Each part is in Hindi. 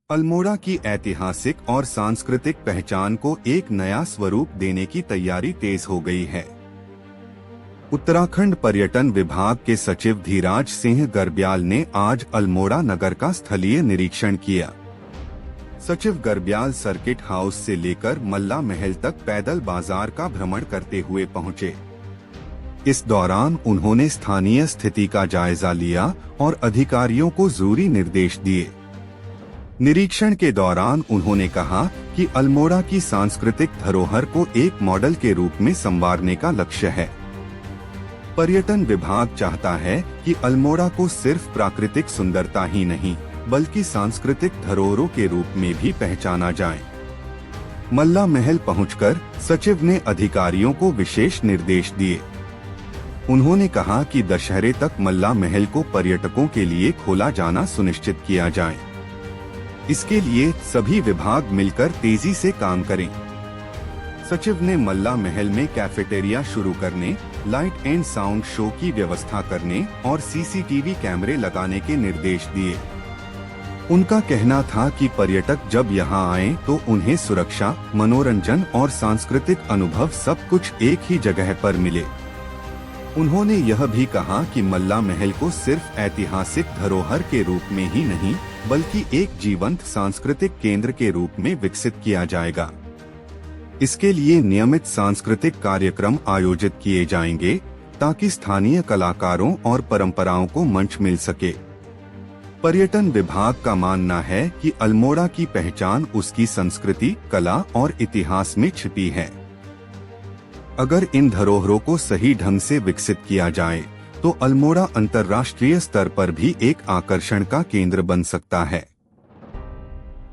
अल्मोड़ा की ऐतिहासिक और सांस्कृतिक पहचान को एक नया स्वरूप देने की तैयारी तेज हो गई है। उत्तराखंड पर्यटन विभाग के सचिव धीराज सिंह गर्ब्याल ने आज अल्मोड़ा नगर का स्थलीय निरीक्षण किया। सचिव गर्ब्याल सर्किट हाउस से लेकर मल्ला महल तक पैदल बाजार का भ्रमण करते हुए पहुंचे। इस दौरान उन्होंने स्थानीय स्थिति का जायजा लिया और अधिकारियों को जरूरी निर्देश दिए। निरीक्षण के दौरान उन्होंने कहा कि अल्मोड़ा की सांस्कृतिक धरोहर को एक मॉडल के रूप में संवारने का लक्ष्य है। पर्यटन विभाग चाहता है कि अल्मोड़ा को सिर्फ प्राकृतिक सुंदरता ही नहीं बल्कि सांस्कृतिक धरोहरों के रूप में भी पहचाना जाए। मल्ला महल पहुंचकर सचिव ने अधिकारियों को विशेष निर्देश दिए। उन्होंने कहा कि दशहरे तक मल्ला महल को पर्यटकों के लिए खोला जाना सुनिश्चित किया जाए। इसके लिए सभी विभाग मिलकर तेजी से काम करें। सचिव ने मल्ला महल में कैफेटेरिया शुरू करने, लाइट एंड साउंड शो की व्यवस्था करने और सीसीटीवी कैमरे लगाने के निर्देश दिए। उनका कहना था कि पर्यटक जब यहां आएं तो उन्हें सुरक्षा, मनोरंजन और सांस्कृतिक अनुभव सब कुछ एक ही जगह पर मिले। उन्होंने यह भी कहा कि मल्ला महल को सिर्फ ऐतिहासिक धरोहर के रूप में ही नहीं बल्कि एक जीवंत सांस्कृतिक केंद्र के रूप में विकसित किया जाएगा। इसके लिए नियमित सांस्कृतिक कार्यक्रम आयोजित किए जाएंगे ताकि स्थानीय कलाकारों और परंपराओं को मंच मिल सके। पर्यटन विभाग का मानना है कि अल्मोड़ा की पहचान उसकी संस्कृति, कला और इतिहास में छिपी है। अगर इन धरोहरों को सही ढंग से विकसित किया जाए तो अल्मोड़ा अंतर्राष्ट्रीय स्तर पर भी एक आकर्षण का केंद्र बन सकता है।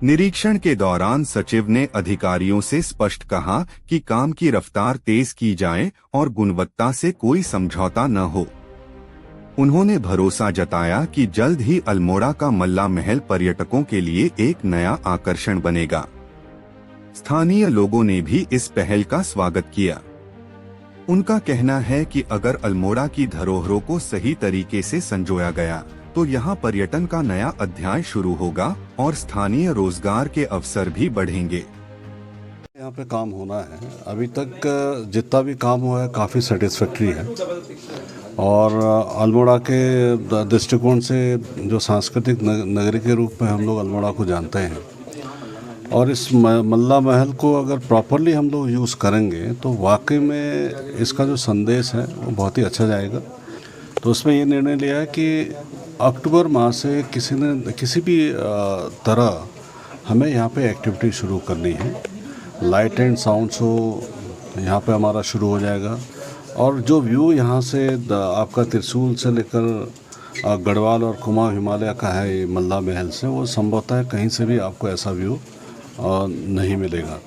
निरीक्षण के दौरान सचिव ने अधिकारियों से स्पष्ट कहा कि काम की रफ्तार तेज की जाए और गुणवत्ता से कोई समझौता न हो। उन्होंने भरोसा जताया कि जल्द ही अल्मोड़ा का मल्ला महल पर्यटकों के लिए एक नया आकर्षण बनेगा। स्थानीय लोगों ने भी इस पहल का स्वागत किया। उनका कहना है कि अगर अल्मोड़ा की धरोहरों को सही तरीके से संजोया गया तो यहाँ पर्यटन का नया अध्याय शुरू होगा और स्थानीय रोजगार के अवसर भी बढ़ेंगे। यहाँ पे काम होना है, अभी तक जितना भी काम हुआ है काफ़ी सेटिस्फैक्ट्री है और अल्मोड़ा के दृष्टिकोण से जो सांस्कृतिक नगरी के रूप में हम लोग अल्मोड़ा को जानते हैं और इस मल्ला महल को अगर प्रॉपरली हम लोग यूज़ करेंगे तो वाकई में इसका जो संदेश है वो बहुत ही अच्छा जाएगा। तो उसमें ये निर्णय लिया है कि अक्टूबर माह से किसी भी तरह हमें यहाँ पे एक्टिविटी शुरू करनी है। लाइट एंड साउंड शो यहाँ पे हमारा शुरू हो जाएगा और जो व्यू यहाँ से आपका त्रिशूल से लेकर गढ़वाल और कुमाऊं हिमालय का है मल्ला महल से, वो संभवतः कहीं से भी आपको ऐसा व्यू नहीं मिलेगा।